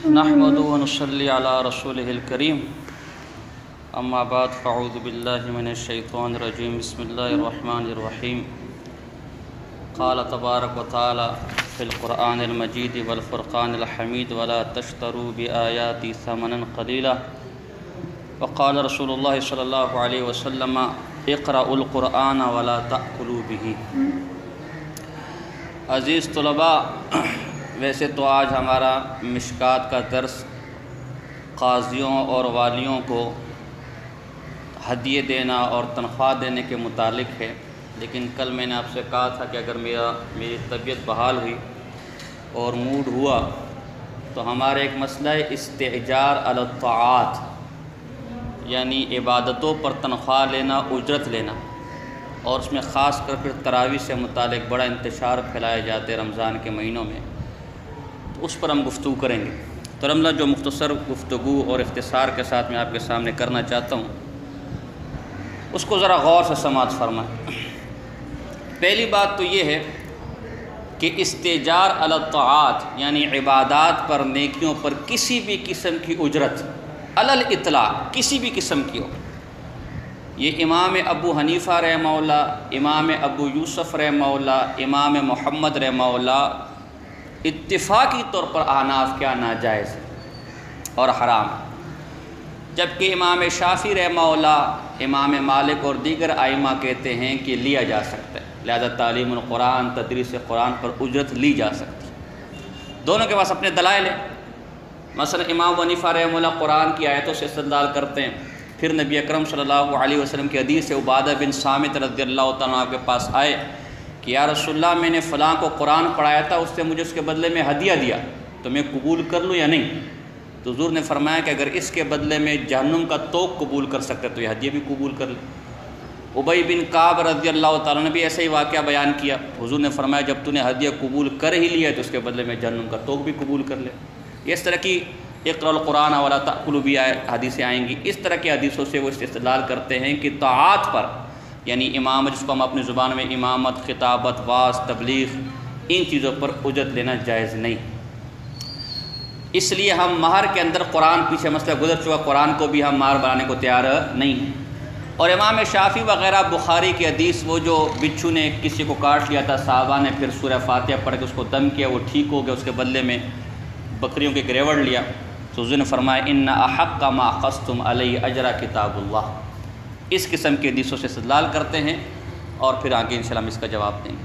نحمد و نصلی علی رسولہ الکریم اما بعد فاعوذ باللہ من الشیطان الرجیم بسم اللہ الرحمن الرحیم قال تبارک و تعالی فی القرآن المجید والفرقان الحمید ولا تشتروا بآیاتی ثمنا قلیلا وقال رسول اللہ صلی اللہ علیہ وسلم اقرأوا القرآن ولا تأکلوا به۔ عزیز طلباء، ویسے تو آج ہمارا مشکات کا درس قاضیوں اور والیوں کو ہدیے دینا اور تنخواہ دینے کے متعلق ہے، لیکن کل میں نے آپ سے کہا تھا کہ اگر میری طبیعت بحال ہوئی اور موڈ ہوا تو ہمارا ایک مسئلہ ہے استئجار علی الطاعات، یعنی عبادتوں پر تنخواہ لینا، اجرت لینا، اور اس میں خاص کر پھر تراویح سے متعلق بڑا انتشار پھیلائے جاتے رمضان کے مہینوں میں، تو اس پر ہم گفتگو کریں گے۔ تو رمضان جو مختصر گفتگو اور اختصار کے ساتھ میں آپ کے سامنے کرنا چاہتا ہوں، اس کو ذرا غور سے سماعت فرمائیں۔ پہلی بات تو یہ ہے کہ استئجار علی الطاعات یعنی عبادات پر، نیکیوں پر کسی بھی قسم کی اجرت علی الاطلاق کسی بھی قسم کی ہو، یہ امام ابو حنیفہ رحمہ اللہ، امام ابو یوسف رحمہ اللہ، امام محمد رحمہ اللہ اتفاقی طور پر احناف کیا ناجائز ہے اور حرام ہے، جبکہ امام شافعی رحمہ اللہ، امام مالک اور دیگر ائمہ کہتے ہیں کہ لیا جا سکتا ہے، لہذا تعلیم القرآن، تدریس قرآن پر اجرت لی جا سکتی ہے۔ دونوں کے پاس اپنے دلائل ہیں۔ مثلا امام حنیفہ رحمہ اللہ قرآن کی آیتوں سے استدلال کرتے ہیں، پھر نبی اکرم صلی اللہ علیہ وسلم کی حدیث سے عبادہ بن صامت رضی اللہ تعالیٰ عنہ کے پاس آئے کہ یا رسول اللہ، میں نے فلاں کو قرآن پڑھایا تھا، اس سے مجھے اس کے بدلے میں ہدیہ دیا، تو میں قبول کر لوں یا نہیں؟ تو حضور نے فرمایا کہ اگر اس کے بدلے میں جہنم کا توق قبول کر سکتے تو یہ ہدیہ بھی قبول کر لے۔ ابی بن کعب رضی اللہ تعالیٰ نے بھی ایسا ہی واقعہ بیان کیا، حضور نے فرمایا جب تو نے ہدیہ قبول کر ہی لیا تو اس کے بدلے میں جہنم کا توق بھی قبول کر لے۔ اس طرح کی اقرأوا القرآن ولا تأکلوا بھی حدیثیں آئیں گی، اس طرح کی حدیثوں سے وہ استدلال کرتے ہیں کہ طاعات پر، یعنی امامت، جس کو ہم اپنی زبان میں امامت، خطابت، وعظ، تبلیغ، ان چیزوں پر اجرت لینا جائز نہیں۔ اس لیے ہم مہر کے اندر قرآن، پیچھے مسئلہ گزر چکا، قرآن کو بھی ہم مہر بنانے کو تیار نہیں ہیں۔ اور امام شافعی وغیرہ بخاری کی حدیث، وہ جو بچھو نے کسی کو کاٹ لیا تھا، صحابہ نے پھر سورہ فاتحہ پڑھ کے اس کو دم کیا، وہ ٹھیک ہو گیا، اس کے بدلے میں بکریوں کے گریوڑ لیا، تو حضور نے فرمایا ان احق ما اخذتم علیہ اجر کتاب اللہ۔ اس قسم کی حدیثوں سے استدلال کرتے ہیں، اور پھر آگے انشاءاللہ ہم اس کا جواب دیں گے۔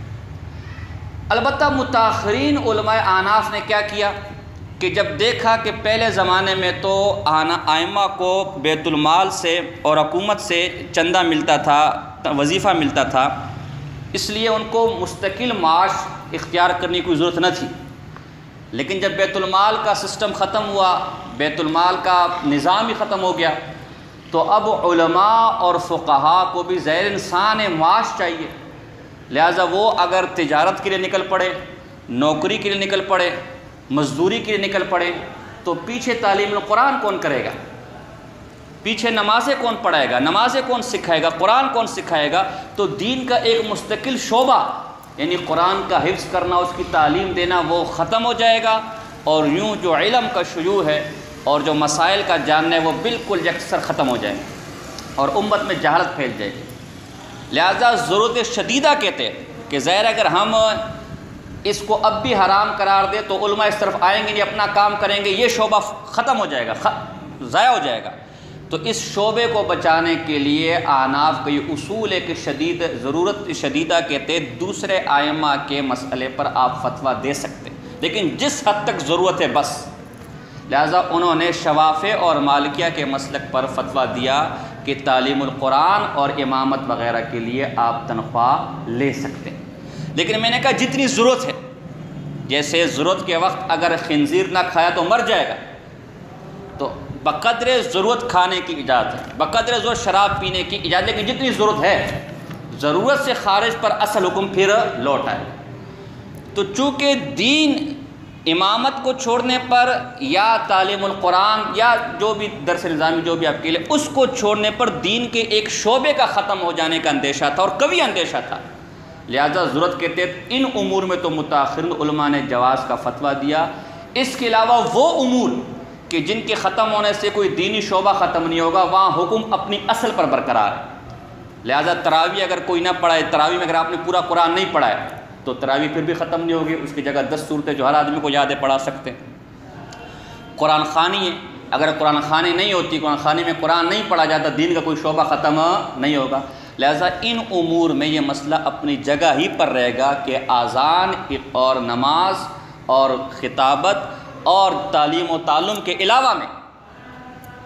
البتہ متاخرین علماء احناف نے کیا کیا کہ جب دیکھا کہ پہلے زمانے میں تو ائمہ کو بیت المال سے اور حکومت سے چندہ ملتا تھا، وظیفہ ملتا تھا، اس لیے ان کو مستقل معاش اختیار کرنے کی ضرورت نہ تھی، لیکن جب بیت المال کا سسٹم ختم ہوا، بیت المال کا نظام ہی ختم ہو گیا، تو اب علماء اور فقہاء کو بھی زیر انسان معاش چاہیے، لہٰذا وہ اگر تجارت کے لیے نکل پڑے، نوکری کے لیے نکل پڑے، مزدوری کے لیے نکل پڑے، تو پیچھے تعلیم القرآن کون کرے گا؟ پیچھے نمازیں کون پڑھائے گا؟ نمازیں کون سکھائے گا؟ قرآن کون سکھائے گا؟ تو دین کا ایک مستقل شعبہ، یعنی قرآن کا حفظ کرنا، اس کی تعلیم دینا، وہ ختم ہو جائے گا، اور یوں جو علم کا شیوع ہے اور جو مسائل کا جاننا ہے وہ بالکل یکسر ختم ہو جائے گا، اور امت میں جہالت پھیل جائے گی۔ لہذا ضرورت شدیدہ کہتے ہیں کہ ظاہر اگر ہم اس کو اب بھی حرام قرار دیں تو علماء اس طرف آئیں گے نہیں، اپنا کام کریں گے، یہ شعبہ ختم ہو جائے گا، ضائع ہو جائے گا۔ تو اس شعبے کو بچانے کے لیے احناف کا یہ اصول ہے کہ ضرورت شدیدہ کہتے ہیں دوسرے ائمہ کے مسئلے پر آپ فتویٰ دے سکتے ہیں، لیکن جس حد تک ضرورت ہے بس۔ لہذا انہوں نے شوافع اور مالکیہ کے مسلک پر فتویٰ دیا کہ تعلیم القرآن اور امامت وغیرہ کے لیے آپ تنخواہ لے سکتے ہیں، لیکن میں نے کہا جتنی ضرورت ہے، جیسے ضرورت کے وقت اگر خنزیر نہ کھایا تو مر جائے گا، تو بقدر ضرورت کھانے کی اجازت ہے، بقدر ضرورت شراب پینے کی اجازت، لیکن جتنی ضرورت ہے، ضرورت سے خارج پر اصل حکم پھر لوٹ آئے۔ تو چونکہ دین امامت کو چھوڑنے پر یا تعلیم القرآن یا جو بھی درس نظامی جو بھی آپ کے لیے، اس کو چھوڑنے پر دین کے ایک شعبے کا ختم ہو جانے کا اندیشہ تھا، اور قوی اندیشہ تھا، لہذا ضرورت کے تحت ان امور میں تو متاخرین علماء نے جواز کا فتویٰ دیا اس کے علاوہ وہ امور کہ جن کے ختم ہونے سے کوئی دینی شعبہ ختم نہیں ہوگا، وہاں حکم اپنی اصل پر برقرار ہے۔ لہذا تراویح اگر کوئی نہ پڑھائے، تراویح میں اگر آپ نے پورا قرآن نہیں پڑھا ہے تو تراویح پھر بھی ختم نہیں ہوگی، اس کی جگہ 10 صورتیں جو ہر آدمی کو یاد ہے پڑھا سکتے ہیں۔ قرآن خوانی ہے، اگر قرآن خوانی نہیں ہوتی، قرآن خوانی میں قرآن نہیں پڑھا جاتا، دین کا کوئی شعبہ ختم نہیں ہوگا۔ لہذا ان امور میں یہ مسئلہ اپنی جگہ ہی پر رہے گا کہ اذان اور نماز اور خطابت اور تعلیم و تعلم کے علاوہ میں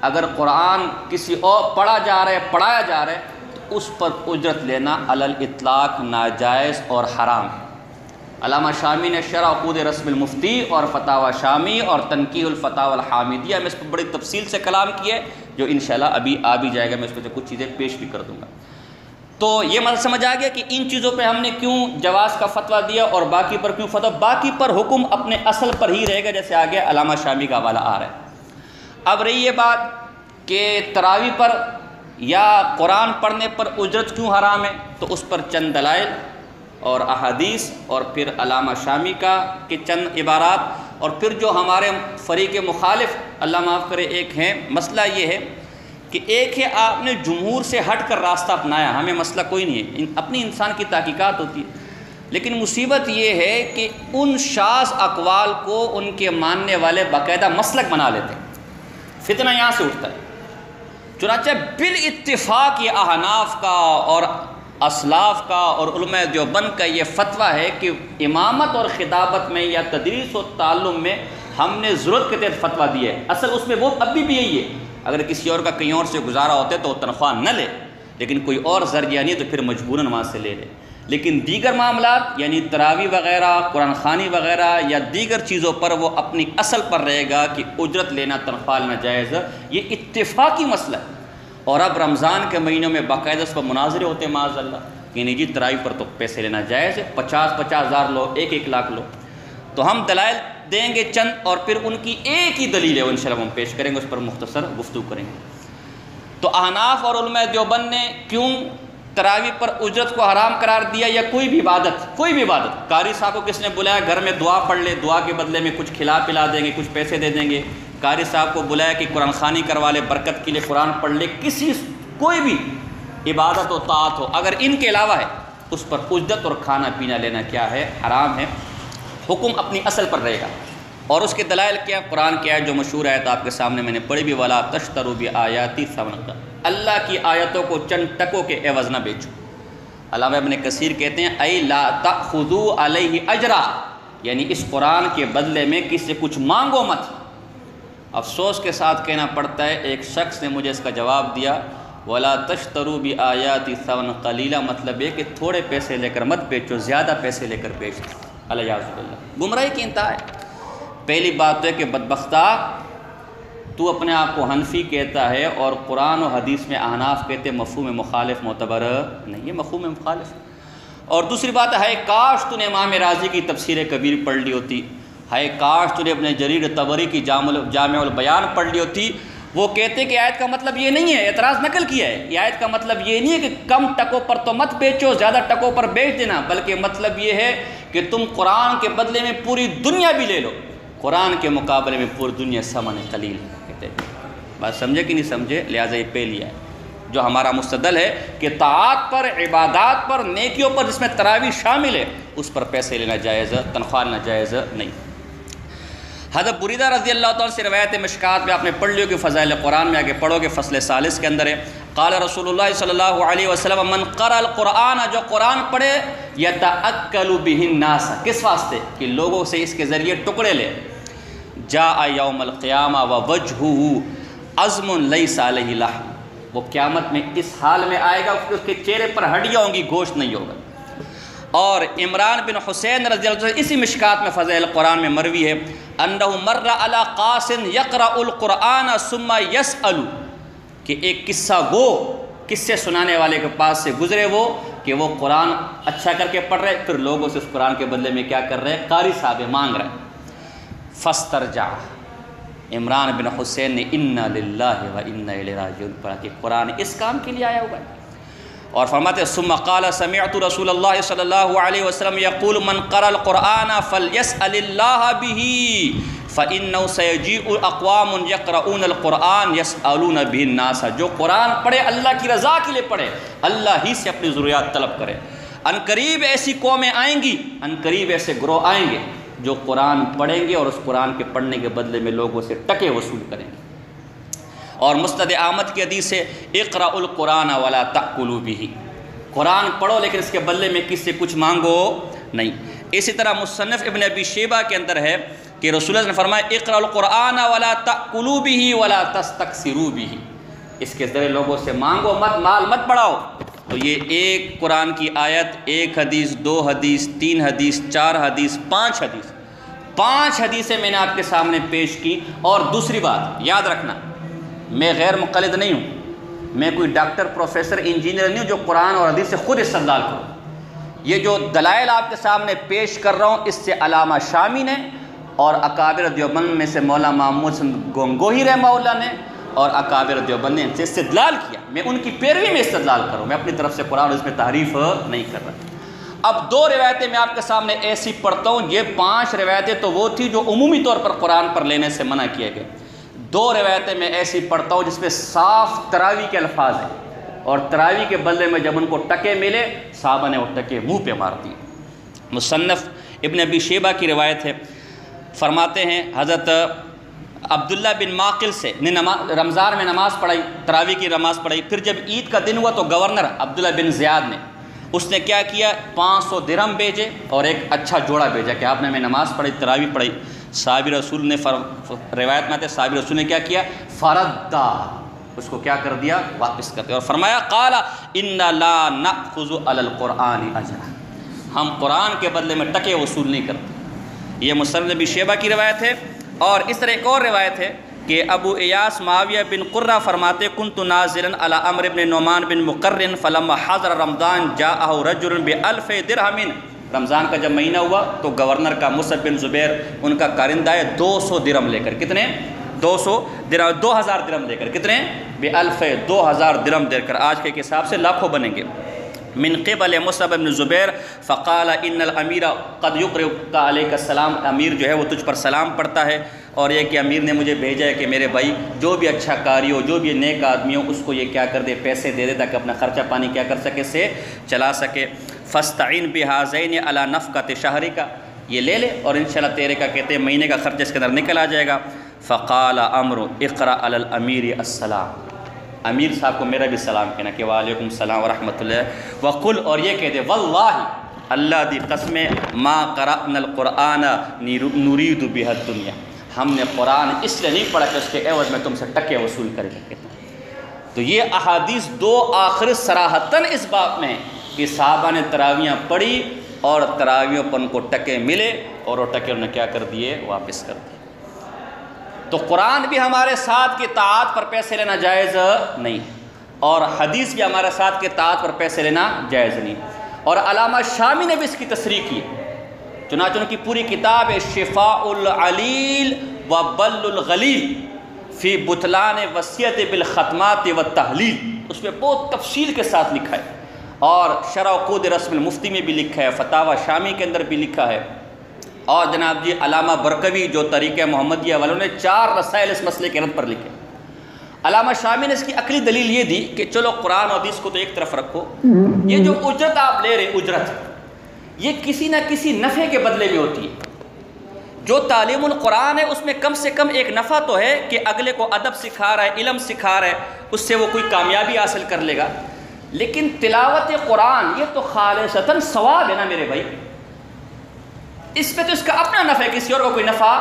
اگر قرآن کسی اور پڑھا جا رہا ہے، پڑھایا جا رہا ہے، تو اس پر اجرت لینا علی الاطلاق ناجائز اور حرام ہے۔ علامہ شامی نے شرح عقود رسم المفتی اور فتاوی شامی اور تنقیح الفتاوی الحامدیہ میں اس پر بڑی تفصیل سے کلام کیا ہے، جو انشاءاللہ ابھی آ بھی جائے گا، میں اس میں سے کچھ چیزیں پیش بھی کر دوں گا۔ تو یہ مسئلہ سمجھ آ گیا کہ ان چیزوں پہ ہم نے کیوں جواز کا فتویٰ دیا اور باقی پر کیوں فتویٰ، باقی پر حکم اپنے اصل پر ہی رہے گا، جیسے آگے علامہ شامی کا حوالہ آ رہا ہے۔ اب رہی یہ بات کہ تراویح پر یا قرآن پڑھنے پر اجرت کیوں حرام ہے، تو اس پر چند دلائل اور احادیث اور پھر علامہ شامی کا کہ چند عبارات، اور پھر جو ہمارے فریق مخالف اللہ معاف کرے ایک ہیں، مسئلہ یہ ہے کہ ایک ہے آپ نے جمہور سے ہٹ کر راستہ اپنایا، ہمیں مسئلہ کوئی نہیں ہے، اپنی انسان کی تحقیقات ہوتی ہے، لیکن مصیبت یہ ہے کہ ان شاذ اقوال کو ان کے ماننے والے باقاعدہ مسلک بنا لیتے ہیں۔ فتنہ یہاں سے اٹھتا ہے۔ چنانچہ بالاتفاق یہ احناف کا اور اسلاف کا اور علماء دیوبند کا یہ فتویٰ ہے کہ امامت اور خطابت میں یا تدریس و تعلم میں ہم نے ضرورت کے تحت فتویٰ دیا ہے۔ اصل اس میں وہ ابھی بھی یہی ہے، اگر کسی اور کا کہیں اور سے گزارا ہوتا ہے تو تنخواہ نہ لے، لیکن کوئی اور ذریعہ نہیں تو پھر مجبوراً وہاں سے لے لے۔ لیکن دیگر معاملات یعنی تراویح وغیرہ، قرآن خوانی وغیرہ یا دیگر چیزوں پر وہ اپنی اصل پر رہے گا کہ اجرت لینا، تنخواہ لینا جائز ہے، یہ اتفاقی مسئلہ ہے۔ اور اب رمضان کے مہینوں میں باقاعدہ اس پر مناظرے ہوتے ہیں معاذ اللہ کہ نہیں جی تراویح پر تو پیسے لینا جائز ہے، 50,000 لو، 1 لاکھ لو۔ تو ہم دلائل دیں گے چند، اور پھر ان کی ایک ہی دلیل ہے وہ انشاءاللہ ہم پیش کریں گے، اس پر مختصر گفتگو کریں گے۔ تو احناف اور علماء دیوبند نے کیوں تراویح پر اجرت کو حرام قرار دیا، یا کوئی بھی عبادت، قاری صاحب کو کس نے بلایا گھر میں دعا پڑھ لے، دعا کے بدلے میں کچھ کھلا پلا دیں گے، کچھ پیسے دے دیں گے، قاری صاحب کو بلایا کہ قرآن خوانی کروا لے، برکت کے لیے قرآن پڑھ لے، کوئی بھی عبادت و طاعت ہو، اگر ان کے علاوہ ہے اس پر اجرت اور کھانا پینا لینا کیا ہے؟ حرام ہے۔ حکم اپنی اصل پر رہے گا، اور اس کے دلائل کیا؟ قرآن کی آیت جو مشہور آیت آپ کے سامنے میں نے پڑھی بھی، وَلَا تَشْتَرُوا بِآيَاتِي ثَمَنًا، اللہ کی آیتوں کو چند ٹکوں کے عوض نہ بیچو۔ علامہ ابن کثیر کہتے ہیں اَيْ لَا تَأْخُذُوا عَلَيْهِ أَجْرًا، یعنی اس قرآن کے بدلے میں کسی سے کچھ مانگو مت۔ افسوس کے ساتھ کہنا پڑتا ہے ایک شخص نے مجھے اس کا جواب دیا، وَلَا تَشْتَرُوا بِآيَاتِي ثَمَنًا قَلِيلًا، مطلب یہ کہ تھوڑے پیسے لے کر مت بیچو، زیادہ پیسے لے کر بیچ دو۔ الیاذ باللہ، گمراہی کی انتہا ہے۔ پہلی بات تو ہے کہ بدبختہ تو اپنے آپ کو حنفی کہتا ہے، اور قرآن و حدیث میں احناف کہتے ہیں مفہوم مخالف معتبر نہیں، یہ مفہوم مخالف ہے۔ اور دوسری بات ہے کاش تو نے امام راضی کی تفسیر کبیر پڑھ لی ہوتی، کاش تو نے ابن جریر طبری کی جامع البیان پڑھ لی ہوتی۔ وہ کہتے کہ آیت کا مطلب یہ نہیں ہے، اعتراض نقل کیا ہے، یہ آیت کا مطلب یہ نہیں ہے کہ کم ٹکوں پر تو مت بیچو، زیادہ ٹکوں پر بیچ دینا، بلکہ مطلب یہ ہے کہ تم قرآن کے بدلے میں پوری دنیا بھی لے لو، قرآن کے مقابلے میں پوری دنیا ثمن قلیل کہتے ہیں۔ بات سمجھے کہ نہیں سمجھے؟ لہٰذا یہ پہلی ہے جو ہمارا مستدل ہے کہ طاعات پر، عبادات پر، نیکیوں پر جس میں تراویح شامل ہے، اس پر پیسے لینا جائز، تنخواہ لینا جائز نہیں۔ حضرت بریدہ رضی اللہ تعالیٰ سے روایت مشکات میں آپ نے پڑھ لیو کہ فضائل قرآن میں آگے پڑھو کہ فصل 40 کے اندر ہے، قال رسول اللہ صلی اللہ علیہ وسلم من قرأ القرآن، جو قرآن پڑھے، یتأکل بہ الناس، کس واسطے؟ کہ لوگوں سے اس کے ذریعے ٹکڑے لے، جاء یوم القیامہ ووجہہ عظم لیس علیہ لحم، وہ قیامت میں اس حال میں آئے گا کہ اس کے چہرے پر ہڈیاں ہوں گی، گوشت نہیں ہوگا۔ اور عمران بن حسین رضی اللہ عنہ اسی مشکات میں فضائل قرآن میں مروی ہے، انہ مر علی قاص یقرأ القرآن ثم یسأل، کہ ایک قصہ گو، قصے سنانے والے کے پاس سے گزرے وہ کہ وہ قرآن اچھا کر کے پڑھ رہے، پھر لوگوں سے اس قرآن کے بدلے میں کیا کر رہے؟ قاری صاحب مانگ رہے۔ فاسترجع، عمران بن حسین نے انا للہ و انا الیہ راجعون پڑھا کہ قرآن اس کام کے لیے آیا ہوا ہے۔ اور فرماتے ہیں ثم قال سمعت رسول اللہ صلی اللہ علیہ وسلم یقول من قرأ القرآن فلیسأل اللہ بہ فإنه سيجيء اقوام يقرؤون القرآن يسألون به الناس. جو قرآن پڑھے اللہ کی رضا کے لیے پڑھے، اللہ ہی سے اپنی ضروریات طلب کرے. ان قریب ایسی قومیں آئیں گی، ان قریب ایسے گروہ آئیں گے جو قرآن پڑھیں گے اور اس قرآن کے پڑھنے کے بدلے میں لوگوں سے ٹکے وصول کریں گے. اور مسند احمد کی حدیث ہے اقرأوا القرآن ولا تأکلوا به، قرآن پڑھو لیکن اس کے بدلے میں کس سے کچھ مانگو نہیں. اسی طرح مصنف ابن ابی شیبہ کے اندر ہے کہ رسول اللہ نے فرمایا اقرأوا القرآن ولا تأکلوا به ولا تستکثروا به، اس کے ذریعے لوگوں سے مانگو مت، مال مت بڑھاؤ. تو یہ ایک قرآن کی آیت، ایک حدیث، دو حدیث، تین حدیث، چار حدیث، پانچ حدیثیں میں نے آپ کے سامنے پیش کی. اور دوسری بات یاد رکھنا، میں غیر مقلد نہیں ہوں، میں کوئی ڈاکٹر، پروفیسر، انجینئر نہیں ہوں جو قرآن اور حدیث سے خود استدلال کروں. یہ جو دلائل آپ کے سامنے پیش کر رہا ہوں، اس سے علامہ شامی نے اور اکابر دیوبند میں سے مولانا محمود گنگوہی رحمہ اللہ نے اور اکابر دیوبند نے ان سے استدلال کیا. میں ان کی پیروی میں استدلال کروں، میں اپنی طرف سے قرآن اور اس میں تحریف نہیں کر رہا. اب دو روایتیں میں آپ کے سامنے ایسی پڑھتا ہوں. یہ 5 روایتیں تو وہ تھی جو عمومی طور پر قرآن پر لینے سے منع کیے گئے. 2 روایتیں میں ایسی پڑھتا ہوں جس میں صاف تراوی کے الفاظ ہیں، اور تراوی کے بدلے میں جب ان کو ٹکے ملے صحابہ نے وہ ٹکے منہ پہ مار دی. مصنف ابن ابی شیبہ کی روایت ہے، فرماتے ہیں حضرت عبداللہ بن معقل سے نے رمضان میں نماز پڑھائی، تراوی کی نماز پڑھائی. پھر جب عید کا دن ہوا تو گورنر عبداللہ بن زیاد نے اس نے کیا کیا، 500 درہم بھیجے اور ایک اچھا جوڑا بھیجا کہ آپ نے میں نماز پڑھی، تراوی پڑھی. صحابی رسول نے روایت میں آتے صحابی رسول نے کیا کیا، فردا، اس کو کیا کر دیا، واپس کر دیا. اور فرمایا قال ان لا نأخذ علی القرآن اجرا، ہم قرآن کے بدلے میں ٹکے وصول نہیں کرتے. یہ مصنف ابی شیبہ کی روایت ہے. اور اس طرح ایک اور روایت ہے کہ ابو ایاس معاویہ بن قرہ فرماتے کنت نازلا علی عمرو بن نعمان بن مقرن فلما حضر رمضان جاءه رجل بألف درہم. رمضان کا جب مہینہ ہوا تو گورنر کا مصعب بن زبیر ان کا کارندہ ہے 200 درہم لے کر، کتنے، 200 درہم، 2000 درہم لے کر، کتنے، بألف، 2000 درہم دے کر، آج کے حساب سے لاکھوں بنیں گے. من قبل مصعب بن زبیر فقال ان الامیر قد یقرئک علیک السلام، امیر جو ہے وہ تجھ پر سلام پڑھتا ہے. اور یہ کہ امیر نے مجھے بھیجا ہے کہ میرے بھائی جو بھی اچھا کاری ہو، جو بھی نیک آدمی ہو، اس کو یہ کیا کر دے، پیسے دے دے تاکہ اپنا خرچہ پانی کیا کر سکے، سے چلا سکے. فاستعین بہذین علی نفقۃ شہرک، یہ لے لے اور انشاءاللہ تیرے کا کہتے ہیں مہینے کا خرچہ اس کے اندر نکل آ جائے گا. فقال عمرو اقرأ علی الامیر السلام، امیر صاحب کو میرا بھی سلام کہنا کہ وعلیکم السلام ورحمۃ اللہ. وقل، اور یہ کہہ دے واللہ، اللہ دی قسم، ما قرأنا القرآن نرید بہ الدنیا، ہم نے قرآن اس لیے نہیں پڑھا کہ اس کے عوض میں تم سے ٹکے وصول کرے گا. تو یہ احادیث 2 آخر صراحتاً اس بات میں کہ صحابہ نے تراویاں پڑھی اور تراویوں پر ان کو ٹکے ملے اور وہ ٹکے انہوں نے کیا کر دیے، واپس کر دیے. تو قرآن بھی ہمارے ساتھ کی اطاعت پر پیسے لینا جائز نہیں، اور حدیث بھی ہمارے ساتھ کی اطاعت پر پیسے لینا جائز نہیں. اور علامہ شامی نے بھی اس کی تصریح کی، چنانچہ ان کی پوری کتاب ہے شفاء العلیل و بل الغلیل فی بطلان وصیت بالختمات والتحلیل، اس میں بہت تفصیل کے ساتھ لکھا ہے. اور شرح عقود رسم المفتی میں بھی لکھا ہے، فتاوی شامی کے اندر بھی لکھا ہے. اور جناب جی علامہ برقوی جو طریقہ محمدیہ والوں نے 4 رسائل اس مسئلے کے رد پر لکھے. علامہ شامی نے اس کی عقلی دلیل یہ دی کہ چلو قرآن و حدیث کو تو ایک طرف رکھو، یہ جو اجرت آپ لے رہے اجرت، یہ کسی نہ کسی نفع کے بدلے میں ہوتی ہے. جو تعلیم القرآن ہے اس میں کم سے کم ایک نفع تو ہے کہ اگلے کو ادب سکھا رہا ہے، علم سکھا رہا ہے، اس سے وہ کوئی کامیابی حاصل کر لے گا. لیکن تلاوت قرآن یہ تو خالصتاً ثواب ہے نا میرے بھائی، اس پہ تو اس کا اپنا نفع ہے، کسی اور کو کوئی نفع،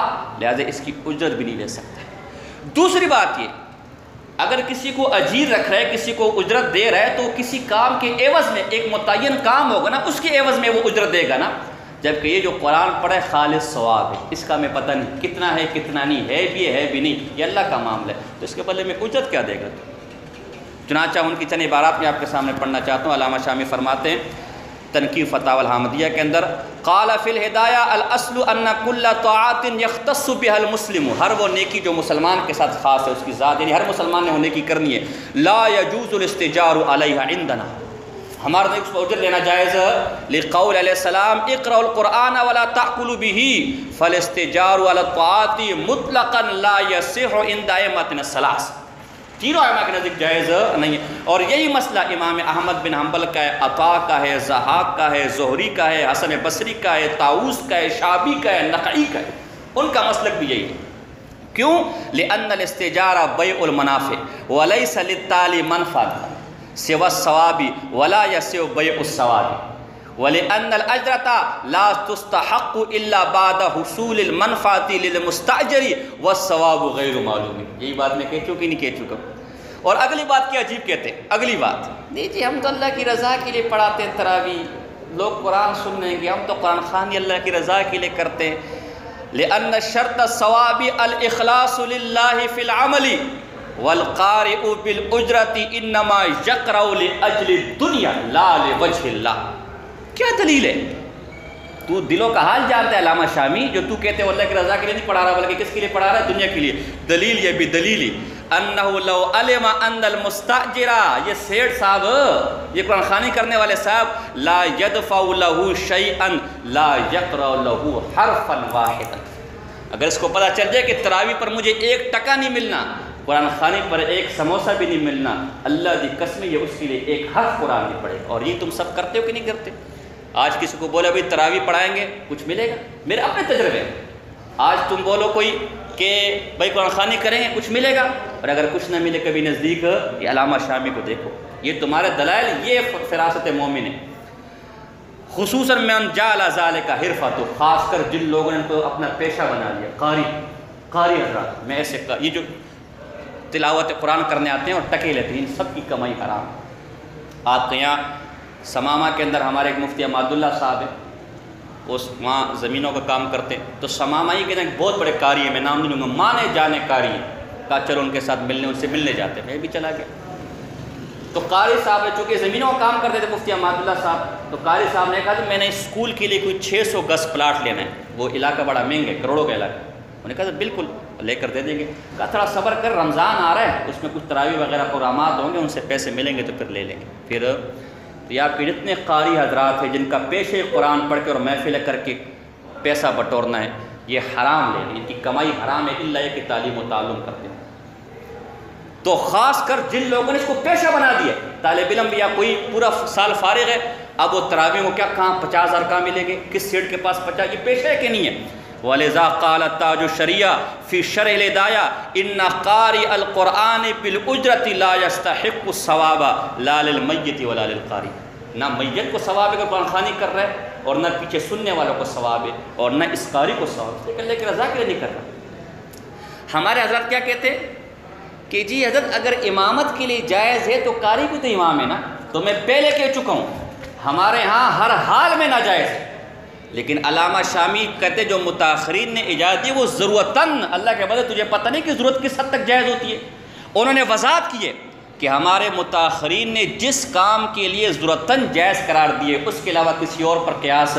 لہٰذا اس کی اجرت بھی نہیں لے سکتا. دوسری بات یہ، اگر کسی کو اجیر رکھ رہا ہے، کسی کو اجرت دے رہا ہے، تو کسی کام کے عوض میں ایک متعین کام ہوگا نا، اس کے عوض میں وہ اجرت دے گا نا. جبکہ یہ جو قرآن پڑھے خالص ثواب ہے، اس کا میں پتہ نہیں کتنا ہے کتنا نہیں ہے، بھی ہے بھی نہیں، یہ اللہ کا معاملہ ہے، تو اس کے بدلے میں اجرت کیا دے گا. چنانچہ ان کی چند عبارات میں آپ کے سامنے پڑھنا چاہتا ہوں. علامہ شامی فرماتے ہیں تنقیح فتاوی الحامدیہ کے اندر، قال فی الہدایہ الاصل ان کل طاعات یختص بها المسلم، ہر وہ نیکی جو مسلمان کے ساتھ خاص ہے، اس کی ذات، یعنی ہر مسلمان نے وہ نیکی کرنی ہے. لا یجوز الاستجار علیہا عندنا، ہمارا نبی اس پر اجرت لینا جائز ہے۔ لقول علیہ السلام اقرأوا القرآن ولا تأكلوا به فالاستجار على الطاعات مطلقا لا يصح عند ائمتنا الثلاث، تینوں ائمہ کے نزدیک جائز نہیں ہے۔ اور یہی مسئلہ امام احمد بن حنبل کا ہے، عطا کا ہے، ضحاک کا ہے، زہری کا ہے، حسن بصری کا ہے، طاؤس کا ہے، شعبی کا ہے، نخعی کا ہے، ان کا مسلک بھی یہی ہے۔ کیوں؟ لأن الاستجارہ بیع المنافع وليس للتالي منفعة سوى الثواب ولا يسوى بيع الثواب ولأن الأجرة لا تستحق إلا بعد حصول المنفعة للمستأجر والثواب غير معلوم۔ یہی بات میں کہہ چکی نہیں کہہ چکا۔ اور اگلی بات کیا عجیب کہتے ہیں، اگلی بات نہیں جی ہم تو اللہ کی رضا کے لیے پڑھاتے ہیں تراویح، لوگ قرآن سن لیں گے، ہم تو قرآن خوانی اللہ کی رضا کے لیے کرتے ہیں۔ لأن شرط الثواب الإخلاص لله في العمل والقارئ بالأجرة انما يقرأ لأجل الدنیا لا لوجه اللہ۔ کیا دلیل ہے؟ تو دلوں کا حال جانتا ہے علامہ شامی، جو تو کہتے ہیں اللہ کی رضا کے لیے نہیں پڑھا رہا بلکہ کس کے لیے پڑھا رہا ہے؟ دنیا کے لیے۔ دلیل یہ بھی دلیل انہ لو علم ان المستاجر، یہ سیٹ صاحب، یہ قرآن خوانی کرنے والے صاحب، لا يدفع له شيئا لا يقرأ له حرفا واحدا، اگر اس کو پتہ چل جائے کہ تراویح پر مجھے 1 ٹکا نہیں ملنا، قرآن خوانی پر 1 سموسہ بھی نہیں ملنا، اللہ دی قسم یہ اس کے لیے 1 حرف قرآن نہیں پڑھے۔ اور یہ تم سب کرتے ہو کہ نہیں کرتے؟ آج کسی کو بولے بھائی تراویح پڑھائیں گے، کچھ ملے گا؟ میرے اپنے تجربے، آج تم بولو کوئی کہ بھائی قرآن خوانی کریں گے، کچھ ملے گا؟ اور اگر کچھ نہ ملے کبھی نزدیک، یہ علامہ شامی کو دیکھو، یہ تمہارے دلائل، یہ فراست مومن ہے۔ خصوصاً من جعل ذالک حرفہ، تو خاص کر جن لوگوں نے ان کو اپنا پیشہ بنا لیا، قاری حضرات، میں ایسے یہ جو تلاوت قرآن کرنے آتے ہیں اور ٹکے لیتے ہیں، ان سب کی کمائی حرام۔ آپ کے یہاں سمامہ کے اندر ہمارے ایک مفتی احمد اللہ صاحب ہیں، اس وہاں زمینوں کا کام کرتے ہیں، تو سمامہ ہی کے ایک بہت بڑے قاری ہیں، میں نام نہیں لوں گا، مانے جانے قاری ہیں، کہا چلو ان کے ساتھ ملنے، ان سے ملنے جاتے، میں بھی چلا گیا۔ تو قاری صاحب نے چونکہ زمینوں کا کام کرتے تھے مفتی احمد اللہ صاحب، تو قاری صاحب نے کہا کہ میں نے اسکول کے لیے کوئی 600 گز پلاٹ لینا ہے، وہ علاقہ بڑا مہنگا ہے، کروڑوں کا علاقہ۔ انہوں نے کہا بالکل لے کر دے دیں گے۔ کہا تھوڑا صبر کر، رمضان آ رہا ہے، اس میں کچھ تراویح وغیرہ پروگرامات ہوں گے، ان سے پیسے ملیں گے تو پھر لے لیں گے۔ پھر یہ آپ کے جتنے قاری حضرات ہیں جن کا پیشے قرآن پڑھ کے اور محفل کر کے پیسہ بٹورنا ہے، یہ حرام لے لیں، ان کی کمائی حرام ہے، اللہ یہ کہ تعلیم و تعلم کرتے ہیں۔ تو خاص کر جن لوگوں نے اس کو پیشہ بنا دیا، طالب علم بھی یا کوئی پورا سال فارغ ہے، اب وہ تراویح کو کیا کہاں 50,000 کہاں ملیں گے، کس سیٹ کے پاس 50، یہ پیشہ ہے کہ نہیں ہے؟ وَلِذَا قَالَ تَاجُ الشَّرِيعَةِ فِي شَرْحِ الْهِدَایَةِ إِنَّ قَارِئَ الْقُرْآنِ بِالْأُجْرَةِ لَا يَسْتَحِقُّ الثَّوَابَ لَا لِلْمَيِّتِ وَلَا لِلْقَارِئِ، نہ میت کو ثواب ہے کہ قرآن خوانی کر رہا ہے، اور نہ پیچھے سننے والوں کو ثواب ہے، اور نہ اس قاری کو ثواب ہے، لیکن اللہ کی رضا کے لیے نہیں کر رہا۔ ہمارے حضرات کیا کہتے ہیں کہ جی حضرت اگر امامت کے لیے جائز ہے تو قاری بھی تو امام ہے نا، تو میں پہلے کہہ چکا ہوں ہمارے ہاں ہر حال میں ناجائز ہے، لیکن علامہ شامی کہتے جو متاخرین نے اجازت دی وہ ضرورتاً، اللہ کے بدلے تجھے پتہ نہیں کہ ضرورت کس حد تک جائز ہوتی ہے۔ انہوں نے وضاحت کی ہے کہ ہمارے متاخرین نے جس کام کے لیے ضرورتاً جائز قرار دیے اس کے علاوہ کسی اور پر قیاس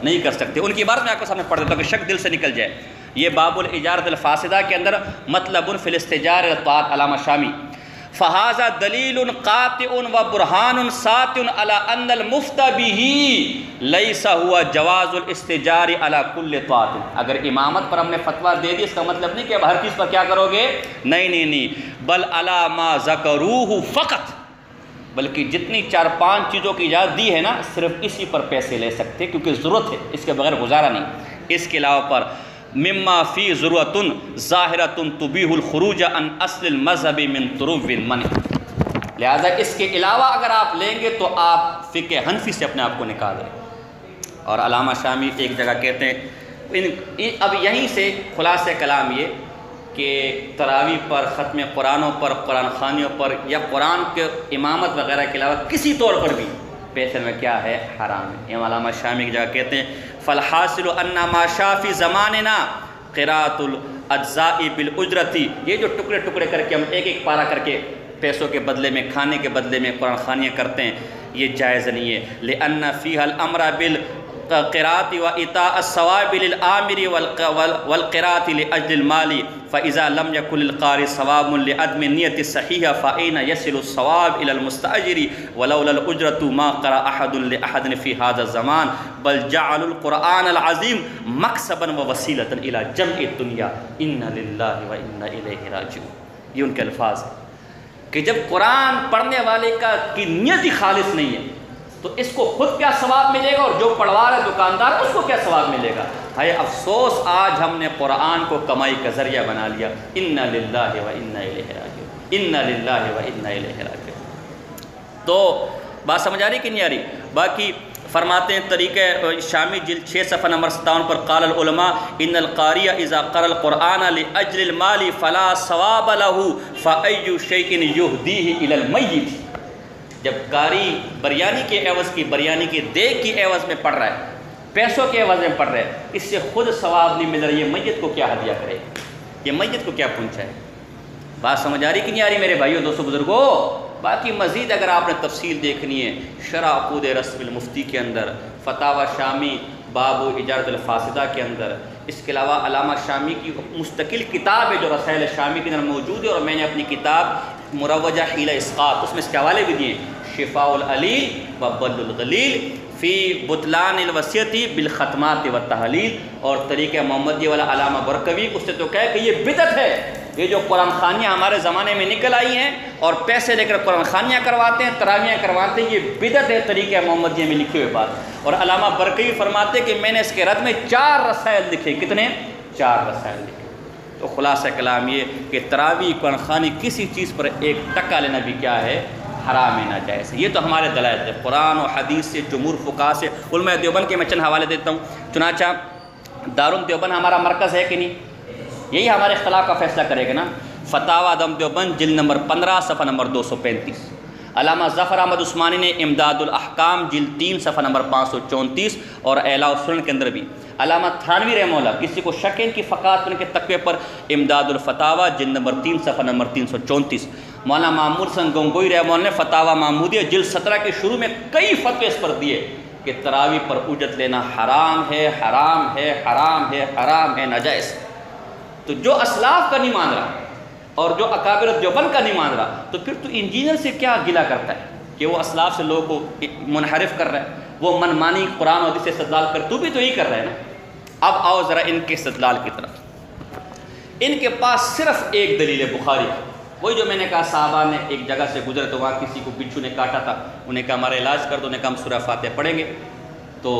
نہیں کر سکتے۔ ان کی بات میں آپ کو سامنے پڑھ دیتا ہوں کہ شک دل سے نکل جائے۔ یہ باب الاجارۃ الفاسدہ کے اندر مطلب فی الاستجار الطاعت علامہ شامی، فہذا دلیل قاطع و برہان ساطع علی ان المفتى به لیس هو جواز الاستجار علی کل طاعت۔ اگر امامت پر ہم نے فتویٰ دے دی اس کا مطلب نہیں کہ اب ہر چیز پر کیا کرو گے، نہیں، بل علی ما ذکروہ فقط، بلکہ جتنی 4-5 چیزوں کی اجازت دی ہے نا صرف اسی پر پیسے لے سکتے کیونکہ ضرورت ہے، اس کے بغیر گزارا نہیں۔ اس کے علاوہ پر مما فی ضرورت ظاہرۃ تبیح الخروج عن اصل المذہب من طرق المنع، لہذا اس کے علاوہ اگر آپ لیں گے تو آپ فقہ حنفی سے اپنے آپ کو نکال رہے ہیں۔ اور علامہ شامی ایک جگہ کہتے ہیں، اب یہیں سے خلاصہ کلام یہ کہ تراویح پر، ختم قرآنوں پر، قرآن خوانیوں پر یا قرآن کے امامت وغیرہ کے علاوہ کسی طور پر بھی پیسے میں کیا ہے، حرام ہے۔ یہ علامہ شامی کی جگہ کہتے ہیں فالحاصل ان ما شاء فی زماننا قراءۃ الاجزاء بالاجرۃ، یہ جو ٹکڑے ٹکڑے کر کے ہم ایک پارہ کر کے پیسوں کے بدلے میں، کھانے کے بدلے میں قرآن خوانیاں کرتے ہیں، یہ جائز نہیں ہے۔ لأن فیہا الامر القراءۃ وإیتاء الثواب للآمر والقراءۃ لأجل المال فإذا لم يكن للقارئ ثواب لعدم النية الصحيحة فأين يصل الثواب إلى المستأجر ولولا الأجرة ما قرأ أحد لأحد في هذا الزمان بل جعلوا القرآن العظيم مكسبا ووسيلة إلى جمع الدنيا إنا لله وإنا إليه راجعون. یہ ان کے الفاظ ہیں کہ جب قرآن پڑھنے والے کی نیت ہی خالص نہیں ہے تو اس کو خود کیا ثواب ملے گا، اور جو پڑھوا رہا ہے دکاندار اس کو کیا ثواب ملے گا. ہے افسوس آج ہم نے قرآن کو کمائی کا ذریعہ بنا لیا. انا للہ و انا الیہ راجعون، انا للہ و انا الیہ راجعون. تو بات سمجھ آ رہی کہ نہیں آ رہی؟ باقی فرماتے ہیں طریقہ شامی جلد 6 صفحہ نمبر 57 پر قال العلماء ان القاری اذا قرأ القرآن لاجل المال فلا ثواب له فأي شيء يهديه الى المیت. جب قاری بریانی کے عوض کی، بریانی کے دیگ کی عوض میں پڑھ رہا ہے، پیسوں کے عوض میں پڑھ رہا ہے، اس سے خود ثواب نہیں مل رہا، یہ میت کو کیا ہدیہ کرے، یہ میت کو کیا پہنچائے. بات سمجھ آ رہی کہ نہیں آ رہی میرے بھائیوں دوستوں بزرگوں؟ باقی مزید اگر آپ نے تفصیل دیکھنی ہے شرح عقود رسم المفتی کے اندر، فتاوی شامی باب اجارت الفاسدہ کے اندر، اس کے علاوہ علامہ شامی کی مستقل کتاب ہے جو رسائل شامی کے اندر موجود ہے، اور میں نے اپنی کتاب مروجہ حیلہ اسقاط اس میں اس کے حوالے بھی دیے، شفاء العلیل و بل الغلیل فی بطلان الوصیتی بالختمات والتحلیل، اور طریقہ محمدی والا علامہ برکوی اس سے تو کہے کہ یہ بدعت ہے. یہ جو قرآن خوانیاں ہمارے زمانے میں نکل آئی ہیں اور پیسے لے کر قرآن خوانیاں کرواتے ہیں، تراویحیں کرواتے ہیں، یہ بدعت ہے طریقہ محمدیہ میں لکھی ہوئی بات. اور علامہ برکوی فرماتے کہ میں نے اس کے رد میں 4 رسائل لکھے. کتنے؟ 4 رسائل لکھے. تو خلاصہ کلام یہ کہ تراویح قرآن خوانی کسی چیز پر 1 ٹکا لینا بھی کیا ہے؟ حرام ہے، ناجائز ہے. یہ تو ہمارے دلائل ہیں قرآن و حدیث سے، جمہور فقہا سے، علماء دیوبند کے میں چند حوالے دیتا ہوں. چنانچہ دارالعلوم دیوبند ہمارا مرکز ہے کہ نہیں؟ یہی ہمارے اختلاف کا فیصلہ کرے گا نا. فتاوی دم دیوبند جلد نمبر 15 صفحہ نمبر 235. علامہ ظفر احمد عثمانی نے امداد الاحکام جلد 3 صفحہ نمبر 534 اور اعلاء السنن کے اندر بھی. علامہ تھانوی رحمہ اللہ کسی کو شک ہے ان کی فقاہت ان کے تقوی پر، امداد الفتاوی جلد نمبر 3 صفحہ نمبر 334. مولانا معمول حسن گنگوئی رحمہ اللہ نے فتاوی محمودیہ جلد 17 کے شروع میں کئی فتوے اس پر دیے کہ تراویح پر اجرت لینا حرام ہے، حرام ہے، حرام ہے، حرام ہے، ناجائز. تو جو اسلاف کا نہیں مان رہا اور جو اکابر دیوبند کا نہیں مان رہا، تو پھر تو انجینئر سے کیا گلہ کرتا ہے کہ وہ اسلاف سے لوگوں کو منحرف کر رہا ہے، وہ منمانی قرآن و حدیث سے استدلال کر، تو بھی تو یہی کر رہا ہے نا. اب آؤ ذرا ان کے استدلال کی طرف. ان کے پاس صرف ایک دلیل ہے بخاری کی، وہی جو میں نے کہا صحابہ نے ایک جگہ سے گزرے تو وہاں کسی کو بچھو نے کاٹا تھا، انہیں کہا ہمارا علاج کر دو، انہیں کہا ہم سورہ فاتحہ پڑھیں گے. تو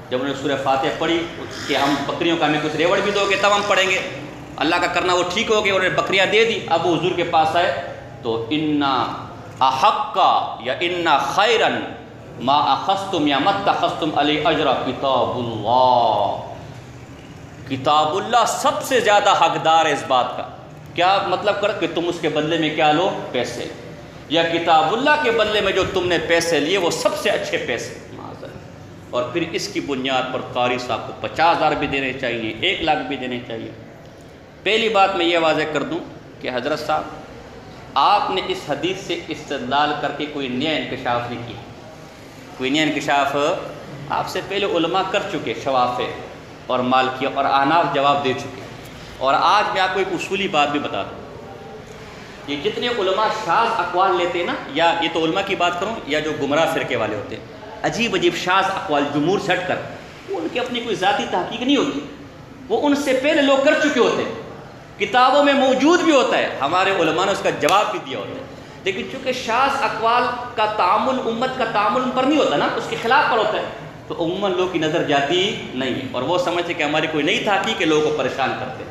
جب انہوں نے سورہ فاتحہ پڑھی کہ ہم بکریوں کا ہمیں کچھ ریوڑ بھی دو گے تب ہم پڑھیں گے، اللہ کا کرنا وہ ٹھیک ہو گیا، انہوں نے بکریاں دے دی. اب وہ حضور کے پاس آئے تو انا احقا یا انا خیرن ما اخذتم یا مت اخذتم علی اجرا کتاب اللہ. کتاب اللہ سب سے زیادہ حقدار ہے اس بات کا. کیا مطلب کر کہ تم اس کے بدلے میں کیا لو؟ پیسے. یا کتاب اللہ کے بدلے میں جو تم نے پیسے لیے وہ سب سے اچھے پیسے. اور پھر اس کی بنیاد پر قاری صاحب کو 50,000 بھی دینے چاہیے، 1 لاکھ بھی دینے چاہیے. پہلی بات میں یہ واضح کر دوں کہ حضرت صاحب آپ نے اس حدیث سے استدلال کر کے کوئی نیا انکشاف نہیں کیا. کوئی نیا انکشاف آپ سے پہلے علماء کر چکے، شوافع اور مالکیہ اور احناف جواب دے چکے. اور آج میں آپ کو ایک اصولی بات بھی بتا دوں، یہ جتنے علماء شاذ اقوال لیتے ہیں نا، یا یہ تو علماء کی بات کروں یا جو گمراہ فرقے والے ہوتے ہیں، عجیب عجیب شاذ اقوال جمہور سے ہٹ کر، ان کی اپنی کوئی ذاتی تحقیق نہیں ہوتی، وہ ان سے پہلے لوگ کر چکے ہوتے ہیں، کتابوں میں موجود بھی ہوتا ہے، ہمارے علماء نے اس کا جواب بھی دیا ہوتا ہے. لیکن چونکہ شاذ اقوال کا تعامل امت کا تعامل ان پر نہیں ہوتا نا، اس کے خلاف پر ہوتا ہے، تو عموماً لوگ کی نظر جاتی نہیں ہے اور وہ سمجھتے کہ ہماری کوئی نئی تحقیق ہے، لوگوں کو پریشان کرتے.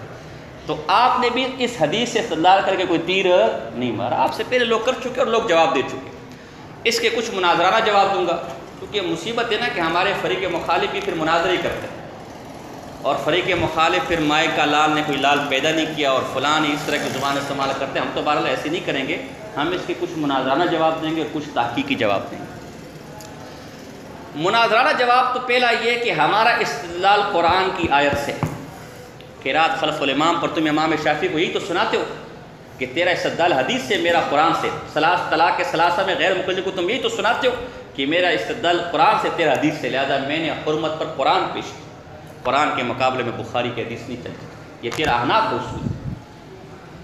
تو آپ نے بھی اس حدیث سے استدلال کر کے کوئی تیر نہیں مارا، آپ سے پہلے لوگ کر چکے اور لوگ جواب دے چکے. اس کے کچھ مناظرانہ جواب دوں گا، کیونکہ مصیبت ہے نا کہ ہمارے فریق مخالف بھی پھر مناظرے ہی کرتے ہیں، اور فریق مخالف پھر مائع کا لال نے کوئی لال پیدا نہیں کیا اور فلاں اس طرح کی زبان استعمال کرتے ہیں. ہم تو بہرحال ایسے نہیں کریں گے، ہم اس کے کچھ مناظرانہ جواب دیں گے اور کچھ تحقیقی جواب دیں گے. مناظرانہ جواب تو پہلا یہ کہ ہمارا استدلال قرآن کی آیت سے، قرات خلف الامام پر تم امام شافعی کو یہی تو سناتے ہو کہ تیرا استدلال حدیث سے، میرا قرآن سے. طلاق کے ثلاثہ میں غیر مقلد کو تم یہی تو سناتے ہو کہ میرا استدلال قرآن سے تیرا حدیث سے، لہذا میں نے حرمت پر قرآن پیش کیا، قرآن کے مقابلے میں بخاری کی حدیث نہیں چلتی، یہ تیرا احناف کا اصول ہے۔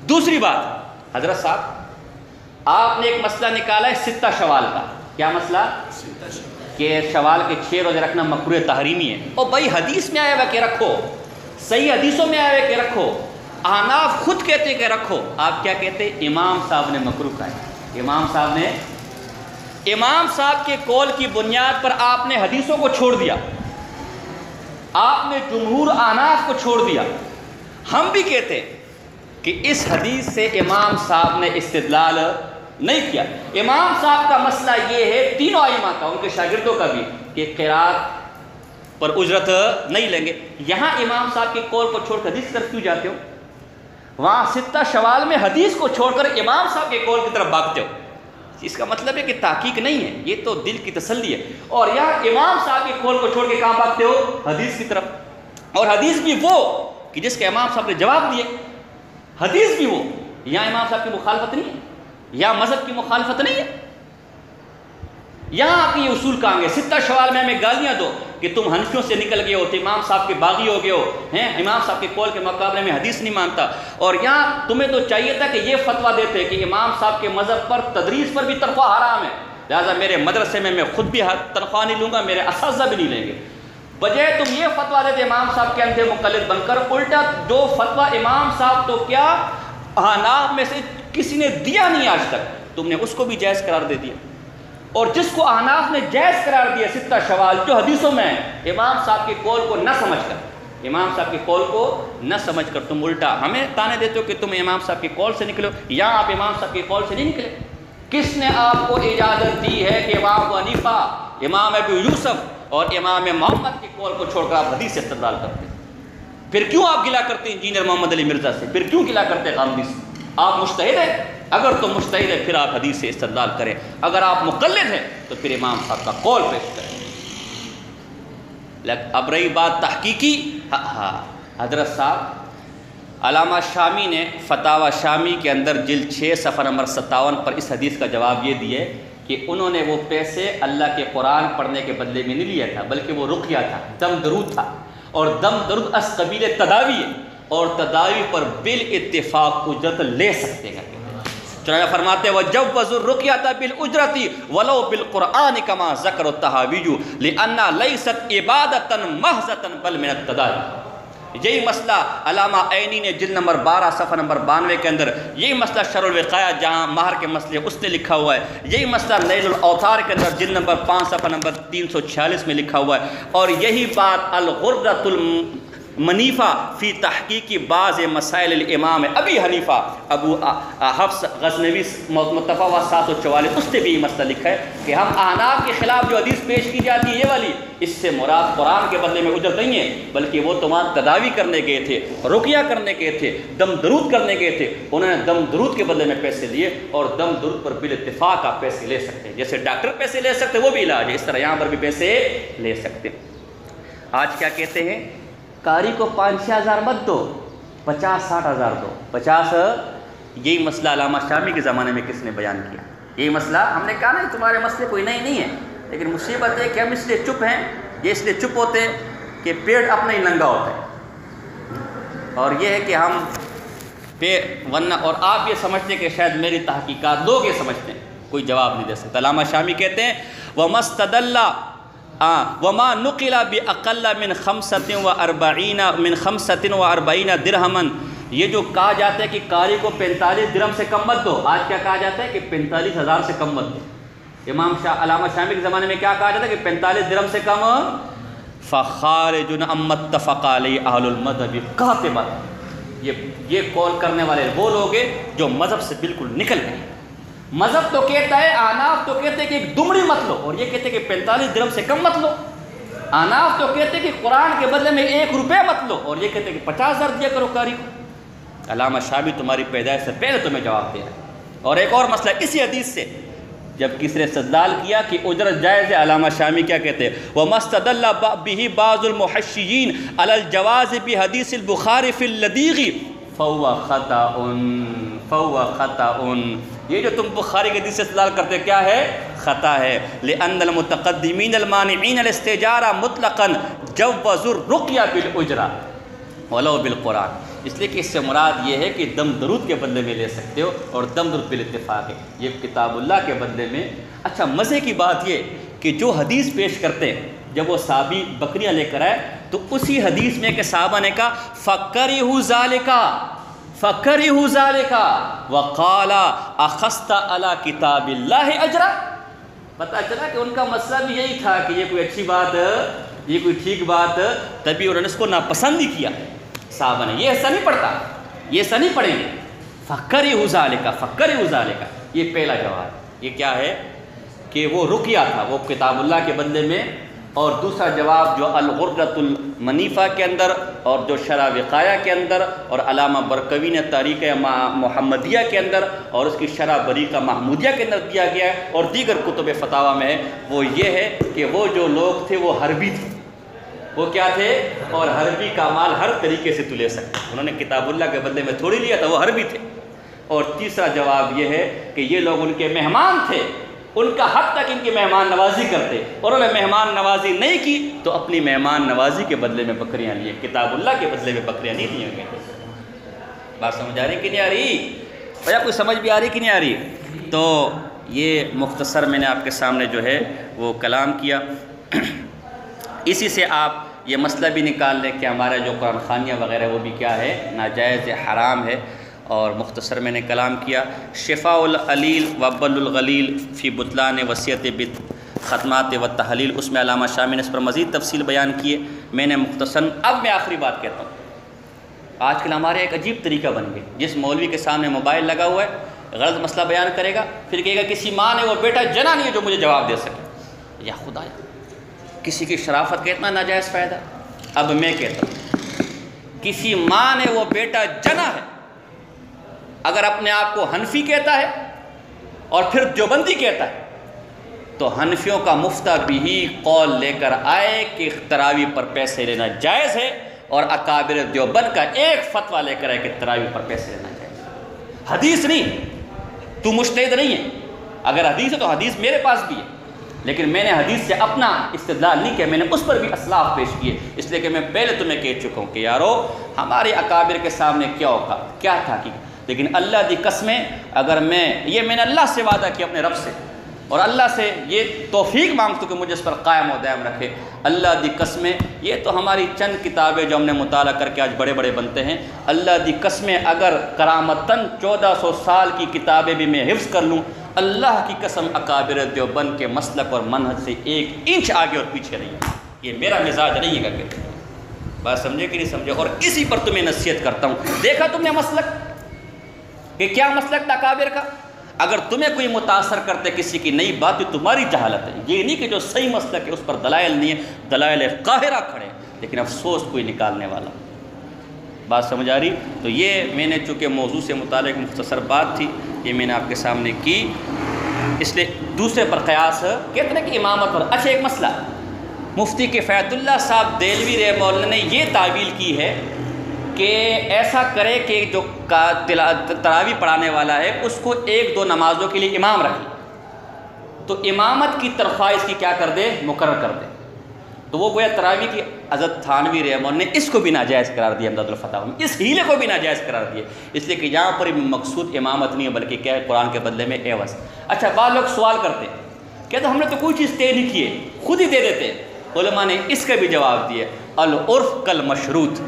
دوسری بات حضرت صاحب، آپ نے ایک مسئلہ نکالا ہے ستہ شوال کا، کیا مسئلہ؟ کہ شوال کے 6 روزے رکھنا مکروہ تحریمی ہے۔ اور بھائی حدیث میں آیا ہوا کہ رکھو، صحیح حدیثوں میں آیا ہوا کہ رکھو، احناف خود کہتے ہیں کہ رکھو، آپ کیا کہتے ہیں؟ امام صاحب نے مکروہ کہا ہے۔ امام صاحب کے قول کی بنیاد پر آپ نے حدیثوں کو چھوڑ دیا، آپ نے جمہور احناف کو چھوڑ دیا۔ ہم بھی کہتے ہیں کہ اس حدیث سے امام صاحب نے استدلال نہیں کیا۔ امام صاحب کا مسئلہ یہ ہے، تینوں ائمہ کا، ان کے شاگردوں کا بھی، کہ قرات پر اجرت نہیں لیں گے۔ یہاں امام صاحب کے قول کو چھوڑ کر حدیث کی طرف کیوں جاتے ہو؟ وہاں ستہ شوال میں حدیث کو چھوڑ کر امام صاحب کے قول کی طرف بھاگتے ہو۔ اس کا مطلب ہے کہ تحقیق نہیں ہے، یہ تو دل کی تسلی ہے۔ اور یہاں امام صاحب کے قول کو چھوڑ کے کہاں بھاگتے ہو؟ حدیث کی طرف۔ اور حدیث بھی وہ کہ جس کے امام صاحب نے جواب دیے، حدیث بھی وہ، یہاں امام صاحب کی مخالفت نہیں ہے، یہاں مذہب کی مخالفت نہیں ہے۔ یہاں آپ یہ اصول کہاں گے؟ ستہ شوال میں ہمیں گالیاں دو کہ تم حنفیوں سے نکل گئے ہو، امام صاحب کے باغی ہو گئے ہو، امام صاحب کے قول کے مقابلے میں حدیث نہیں مانتا۔ اور یہاں تمہیں تو چاہیے تھا کہ یہ فتویٰ دیتے کہ امام صاحب کے مذہب پر تدریس پر بھی تنخواہ حرام ہے، لہٰذا میرے مدرسے میں خود بھی تنخواہ نہیں لوں گا، میرے اساتذہ بھی نہیں لیں گے۔ بجائے تم یہ فتویٰ دیتے امام صاحب کے اندھے مقلد بن کر، الٹا جو فتویٰ امام صاحب تو کیا احناف میں سے کسی نے دیا نہیں آج تک، تم نے اس کو بھی جائز قرار دے دیا۔ اور جس کو احناف نے جائز قرار دیا ستہ شوال جو حدیثوں میں ہے، امام صاحب کے قول کو نہ سمجھ کر، امام صاحب کے قول کو نہ سمجھ کر تم الٹا ہمیں تانے دیتے ہو کہ تم امام صاحب کے قول سے نکلو۔ یہاں آپ امام صاحب کے قول سے نہیں نکلے۔ کس نے آپ کو اجازت دی ہے کہ امام ابو حنیفہ، امام ابو یوسف اور امام محمد کے قول کو چھوڑ کر آپ حدیث سے استدلال کرتے ہیں؟ پھر کیوں آپ گلا کرتے ہیں انجینئر محمد علی مرزا سے؟ پھر کیوں گلا کرتے ہیں غامدی سے؟ آپ مجتہد ہیں؟ اگر تم مجتہد ہیں پھر آپ حدیث سے استدلال کریں، اگر آپ مقلد ہیں تو پھر امام صاحب کا قول پیش کریں۔ اب رہی بات تحقیقی، حضرت صاحب علامہ شامی نے فتاوی شامی کے اندر جلد 6 صفحہ نمبر 57 پر اس حدیث کا جواب یہ دیے کہ انہوں نے وہ پیسے اللہ کے قرآن پڑھنے کے بدلے میں نہیں لیا تھا، بلکہ وہ رقیہ تھا، دم درود تھا، اور دم درود از قبیل تداوی ہے، اور تداوی پر بالاتفاق اجرت لے سکتے ہیں۔ چنانچہ فرماتے ہیں وَجَوَّزُوا الرُّقْيَةَ بِالْأُجْرَةِ وَلَوْ بِالْقُرْآنِ كَمَا ذَكَرَ الطَّحَاوِيُّ لِأَنَّهَا لَيْسَتْ عِبَادَةً مَحْضَةً بَلْ مِنَ التَّدَاوِي۔ یہی مسئلہ علامہ عینی نے جلد نمبر 12 صفحہ نمبر 92 کے اندر، یہی مسئلہ شرح الوقایہ جہاں مہر کے مسئلے اس نے لکھا ہوا ہے، یہی مسئلہ نیل الاوطار کے اندر جلد نمبر 5 صفحہ نمبر 346 میں لکھا ہوا ہے، اور یہی بات الغرۃ المنیفہ فی تحقیق بعض مسائل الامام ابی حنیفہ ابو حفص غزنوی متفق 744، اس نے بھی یہ مسئلہ لکھا ہے کہ ہم احناف کے خلاف جو حدیث پیش کی جاتی ہے یہ والی، اس سے مراد قرآن کے بدلے میں اجرت نہیں ہے، بلکہ وہ تمام تداوی کرنے گئے تھے، رقیہ کرنے گئے تھے، دم درود کرنے گئے تھے، انہوں نے دم درود کے بدلے میں پیسے لیے، اور دم درود پر بالاتفاق آپ پیسے لے سکتے ہیں، جیسے ڈاکٹر پیسے لے سکتے وہ بھی علاج ہے، اس طرح یہاں پر بھی پیسے لے سکتے ہیں۔ آج کیا کہتے ہیں؟ قاری کو 5-6 ہزار مت دو، 50-60 ہزار دو۔ 50، یہی مسئلہ علامہ شامی کے زمانے میں کس نے بیان کیا؟ یہی مسئلہ ہم نے کہا نا تمہارے مسئلے کوئی نئی نہیں ہے، لیکن مصیبت ہے کہ ہم اس لیے چپ ہیں، یہ اس لیے چپ ہوتے ہیں کہ پیٹ اپنا ہی ننگا ہوتا ہے، اور یہ ہے کہ ہم ورنہ، اور آپ یہ سمجھتے ہیں کہ شاید میری تحقیقات، لوگ یہ سمجھتے ہیں، کوئی جواب نہیں دے سکتا۔ علامہ شامی کہتے ہیں وَمَسْتَدَلَّ وما نقل بأقل من 45 درہمن، یہ جو کہا جاتا ہے کہ قاری کو 45 درہم سے کم مت دو، آج کیا کہا جاتا ہے کہ 45,000 سے کم مت دو۔ علامہ شامی کے زمانے میں کیا کہا جاتا ہے کہ 45 درہم سے کم، فخارج عما اتفق علیہ اہل المذہب قاطبا، یہ قول کرنے والے وہ لوگ ہیں جو مذہب سے بالکل نکل گئے۔ مذہب تو کہتا ہے، احناف تو کہتے ہیں کہ ایک دمڑی مت لو، اور یہ کہتے ہیں کہ 45 درہم سے کم مت لو۔ احناف تو کہتے ہیں کہ قرآن کے بدلے میں 1 روپے مت لو، اور یہ کہتے ہیں کہ 50,000 دیا کرو قاری کو۔ علامہ شامی تمہاری پیدائش سے پہلے تمہیں جواب دے رہا ہے۔ اور ایک اور مسئلہ اسی حدیث سے، جب کسی نے استدلال کیا کہ اجرت جائز ہے، علامہ شامی کیا کہتے ہیں وَمَسْتَدَلَّ بِهِ بَعْضُ الْمُحَشِّيِّينَ عَلَى الْجَوَازِ بِحَدِيثِ الْبُخَارِ فِي اللَّدِيغِ فَهُوَ خَطَأٌ یہ جو تم بخاری کے حدیث سے استدلال کرتے کیا ہے؟ خطا ہے۔ لأن المتقدمین المانعین الاستجارہ مطلقاً جوزوا الرقیہ بالأجرہ ولو بالقرآن، اس لیے کہ اس سے مراد یہ ہے کہ دم درود کے بدلے میں لے سکتے ہو، اور دم درود بالاتفاق ہے، یہ کتاب اللہ کے بدلے میں۔ اچھا مزے کی بات یہ کہ جو حدیث پیش کرتے ہیں، جب وہ صحابی بکریاں لے کر آئے تو اسی حدیث میں کہ صحابہ نے کہا فَكَرِهُ ذَلِكَ وَقَالَ أَخَذْتَ عَلَى كِتَابِ اللَّهِ أَجْرًا، پتہ چلا کہ ان کا مسئلہ بھی یہی تھا کہ یہ کوئی اچھی بات، یہ کوئی ٹھیک بات، تبھی انہوں نے اس کو ناپسند ہی کیا صحابہ نے۔ یہ ایسا نہیں پڑھتا، یہ ایسا نہیں پڑھیں گے۔ فَكَرِهُ ذَلِكَ، یہ پہلا جواب۔ یہ کیا ہے کہ وہ رقیہ تھا، وہ کتاب اللہ کے بدلے میں۔ اور دوسرا جواب جو الغرۃ المنیفہ کے اندر اور جو شرح وقایہ کے اندر اور علامہ برقوی نے تاریخ محمدیہ کے اندر اور اس کی شرح بریقہ محمودیہ کے اندر دیا گیا ہے اور دیگر کتب فتاویٰ میں ہے، وہ یہ ہے کہ وہ جو لوگ تھے وہ حربی تھے۔ وہ کیا تھے؟ اور حربی کا مال ہر طریقے سے تو لے سکتے، انہوں نے کتاب اللہ کے بدلے میں تھوڑی لیا تھا، وہ حربی تھے۔ اور تیسرا جواب یہ ہے کہ یہ لوگ ان کے مہمان تھے، ان کا حق تک ان کی مہمان نوازی کرتے، اور انہوں نے مہمان نوازی نہیں کی تو اپنی مہمان نوازی کے بدلے میں بکریاں لیے، کتاب اللہ کے بدلے میں بکریاں نہیں لی گئی۔ بات سمجھ آ رہی کہ نہیں آ رہی؟ یا کوئی سمجھ بھی آ رہی کہ نہیں آ رہی؟ تو یہ مختصر میں نے آپ کے سامنے جو ہے وہ کلام کیا۔ اسی سے آپ یہ مسئلہ بھی نکال لیں کہ ہمارے جو قرآن خوانیاں وغیرہ وہ بھی کیا ہے؟ ناجائز ہے، حرام ہے۔ اور مختصر میں نے کلام کیا۔ شفاء العلیل وبل الغلیل فی بطلان وصیت ختمات و تحلیل، اس میں علامہ شامی نے اس پر مزید تفصیل بیان کیے۔ میں نے مختصر، اب میں آخری بات کہتا ہوں۔ آج کل ہمارے ایک عجیب طریقہ بن گیا، جس مولوی کے سامنے موبائل لگا ہوا ہے غلط مسئلہ بیان کرے گا، پھر کہے گا کسی ماں نے وہ بیٹا جنا نہیں ہے جو مجھے جواب دے سکے۔ یا خدا، کسی کی شرافت کا اتنا ناجائز فائدہ۔ اب میں کہتا ہوں کسی ماں نے وہ بیٹا جنا ہے، اگر اپنے آپ کو حنفی کہتا ہے اور پھر دیوبندی کہتا ہے تو حنفیوں کا مفتہ بھی قول لے کر آئے کہ تراویح پر پیسے لینا جائز ہے، اور اکابر دیوبند کا ایک فتویٰ لے کر آئے کہ تراویح پر پیسے لینا جائز ہے۔ حدیث نہیں، تو مجتہد نہیں ہے، اگر حدیث ہے تو حدیث میرے پاس بھی ہے، لیکن میں نے حدیث سے اپنا استدلال نہیں کیا، میں نے اس پر بھی اسلاف پیش کیے، اس لیے کہ میں پہلے تمہیں کہہ چکا ہوں کہ یارو ہمارے اکابر کے سامنے کیا اوقات، کیا تھا حقیقت۔ لیکن اللہ دی قسمیں، اگر میں نے اللہ سے وعدہ کیا اپنے رب سے، اور اللہ سے یہ توفیق مانگتا کہ مجھے اس پر قائم و دائم رکھے۔ اللہ دی قسمیں، یہ تو ہماری چند کتابیں جو ہم نے مطالعہ کر کے آج بڑے بڑے بنتے ہیں، اللہ دی قسمیں اگر کرامتاً 1400 سال کی کتابیں بھی میں حفظ کر لوں، اللہ کی قسم اکابر دیوبند کے مسلک اور منہج سے 1 انچ آگے اور پیچھے نہیں ہے۔ یہ میرا مزاج نہیں ہے کہ بات سمجھے کہ نہیں سمجھے، اور اسی پر تمہیں نصیحت کرتا ہوں۔ دیکھا تم نے مسلک کہ کیا مسلک تھا اکابر کا؟ اگر تمہیں کوئی متاثر کرتے کسی کی نئی بات تو تمہاری جہالت ہے، یہ نہیں کہ جو صحیح مسلک ہے اس پر دلائل نہیں ہے، دلائل قاہرہ کھڑے، لیکن افسوس کوئی نکالنے والا۔ بات سمجھ آ رہی؟ تو یہ میں نے چونکہ موضوع سے متعلق مختصر بات تھی، یہ میں نے آپ کے سامنے کی، اس لیے دوسرے پر قیاس کہتے ہیں کہ امامت پر۔ اچھا ایک مسئلہ، مفتی کفایت اللہ صاحب دہلوی رحمہ اللہ نے یہ تعویل کی ہے کہ ایسا کرے کہ جو تراویح پڑھانے والا ہے اس کو 1-2 نمازوں کے لیے امام رکھے، تو امامت کی تنخواہ اس کی کیا کر دے؟ مقرر کر دے۔ تو وہ گویا تراویح کی حضرت تھانوی رحمہ اللہ نے اس کو بھی ناجائز قرار دیا، امداد الفتاوی میں اس ہیلے کو بھی ناجائز قرار دیا، اس لیے کہ یہاں پر مقصود امامت نہیں ہے بلکہ کیا ہے؟ قرآن کے بدلے میں عوض۔ اچھا بعض لوگ سوال کرتے ہیں کہتے ہم نے تو کوئی چیز طے نہیں کی ہے، خود ہی دے دیتے۔ علماء نے اس کا بھی جواب دیا، العرف کالمشروط،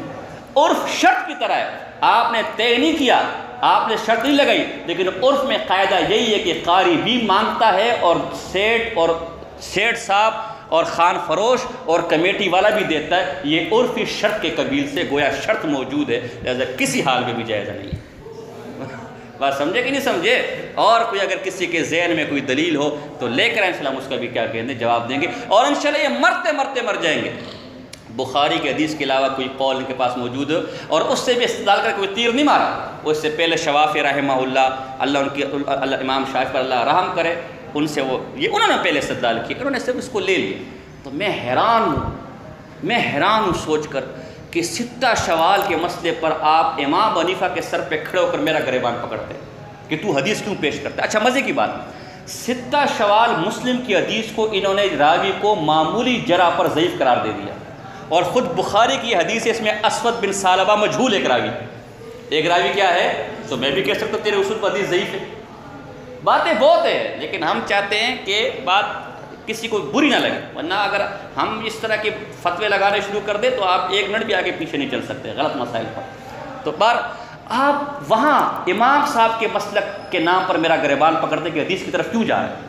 عرف شرط کی طرح ہے، آپ نے طے نہیں کیا، آپ نے شرط نہیں لگائی، لیکن عرف میں قاعدہ یہی ہے کہ قاری بھی مانگتا ہے اور سیٹ صاحب اور خان فروش اور کمیٹی والا بھی دیتا ہے، یہ عرفی شرط کے قبیل سے گویا شرط موجود ہے، لہذا کسی حال میں بھی جائزہ نہیں ہے۔ بات سمجھے کہ نہیں سمجھے؟ اور کوئی اگر کسی کے ذہن میں کوئی دلیل ہو تو لے کر انشاءاللہ ہم اس کا بھی کیا کہیں گے؟ جواب دیں گے، اور انشاءاللہ یہ مرتے مرتے مر جائیں گے۔ بخاری کے حدیث کے علاوہ کوئی قول ان کے پاس موجود ہے اور اس سے بھی استدلال کر کوئی تیر نہیں مارا۔ وہ اس سے پہلے شوافی رحمہ اللہ اللہ امام شافعی پر اللہ رحم کرے، ان سے انہوں نے پہلے استدلال کیا، انہوں نے صرف اس کو لے لیا۔ تو میں حیران ہوں سوچ کر کہ 6 شوال کے مسئلے پر آپ امام حنیفہ کے سر پہ کھڑے ہو کر میرا گریبان پکڑتے ہیں۔ کہ تو حدیث کیوں پیش کرتا ہے؟ اچھا مزے کی بات، ستہ شوال مسلم کی حدیث کو انہوں نے راوی کو معمولی جرح پر ضعیف قرار دے دیا، اور خود بخاری کی حدیث ہے، اس میں اسود بن ثعلبہ مجہول ایک راوی کیا ہے؟ تو میں بھی کہہ سکتا ہوں تیرے اصول پر حدیث ضعیف ہے۔ باتیں بہت ہیں، لیکن ہم چاہتے ہیں کہ بات کسی کو بری نہ لگے، ورنہ اگر ہم اس طرح کے فتوے لگانے شروع کر دیں تو آپ ایک منٹ بھی آگے پیچھے نہیں چل سکتے غلط مسائل پر۔ تو آپ وہاں امام صاحب کے مسلک کے نام پر میرا گریبان پکڑتے کہ حدیث کی طرف کیوں جا رہے ہیں،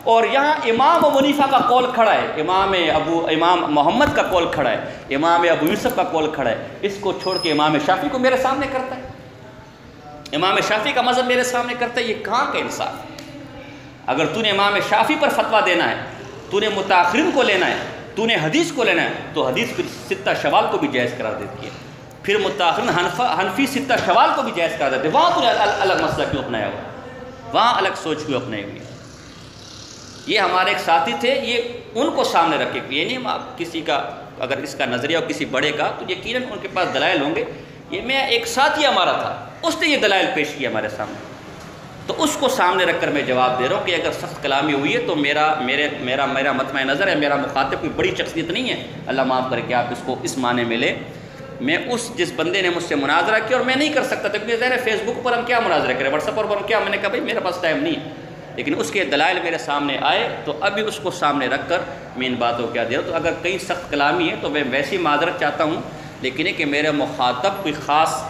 اور یہاں امام ابو حنیفہ کا قول کھڑا ہے، امام محمد کا قول کھڑا ہے، امام ابو یوسف کا قول کھڑا ہے، اس کو چھوڑ کے امام شافعی کو میرے سامنے کرتا ہے، امام شافعی کا مذہب میرے سامنے کرتا ہے۔ یہ کہاں کا انصاف ہے؟ اگر تو نے امام شافعی پر فتویٰ دینا ہے، تو نے متاخرین کو لینا ہے، تو نے حدیث کو لینا ہے، تو حدیث پھر ستہ شوال کو بھی جائز قرار دیتی ہے، پھر متاخرین حنفی ستہ شوال کو بھی جائز قرار دیتے ہیں۔ وہاں تو نے الگ مسئلہ کیوں اپنایا ہوا، وہاں الگ سوچ کیوں اپنائی ہوئی؟ یہ ہمارے ایک ساتھی تھے، یہ ان کو سامنے رکھے، یہ نہیں کسی کا اگر اس کا نظریہ ہو کسی بڑے کا تو یقیناً ان کے پاس دلائل ہوں گے۔ یہ میں ایک ساتھی ہمارا تھا، اس نے یہ دلائل پیش کیا ہمارے سامنے، تو اس کو سامنے رکھ کر میں جواب دے رہا ہوں کہ اگر سخت کلامی ہوئی ہے تو میرا مطمع نظر ہے، میرا مخاطب کوئی بڑی شخصیت نہیں ہے، اللہ معاف کرے کہ آپ اس کو اس معنی میں لیں۔ میں جس بندے نے مجھ سے مناظرہ کیا، اور میں نہیں کر سکتا تھا کیونکہ ظاہر ہے فیس بک پر ہم کیا مناظرہ کریں، واٹس ایپ پر ہم کیا، میں نے کہا بھائی میرے پاس ٹائم نہیں ہے، لیکن اس کے دلائل میرے سامنے آئے تو ابھی اس کو سامنے رکھ کر میں ان باتوں کو کیا دے رہا ہوں۔ تو اگر کہیں سخت کلامی ہے تو میں ویسی معذرت چاہتا ہوں، لیکن یہ کہ میرے مخاطب کوئی خاص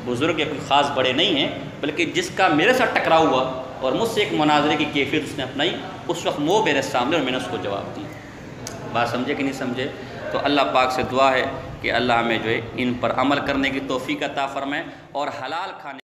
بزرگ یا کوئی خاص بڑے نہیں ہیں، بلکہ جس کا میرے ساتھ ٹکراؤ ہوا اور مجھ سے ایک مناظرے کی کیفیت اس نے اپنائی، اس وقت وہ میرے سامنے اور میں نے اس کو جواب دیا۔ بات سمجھے کہ نہیں سمجھے؟ تو اللہ پاک سے دعا ہے کہ اللہ ہمیں جو ہے ان پر عمل کرنے کی توفیق عطا فرمائے اور حلال کھانے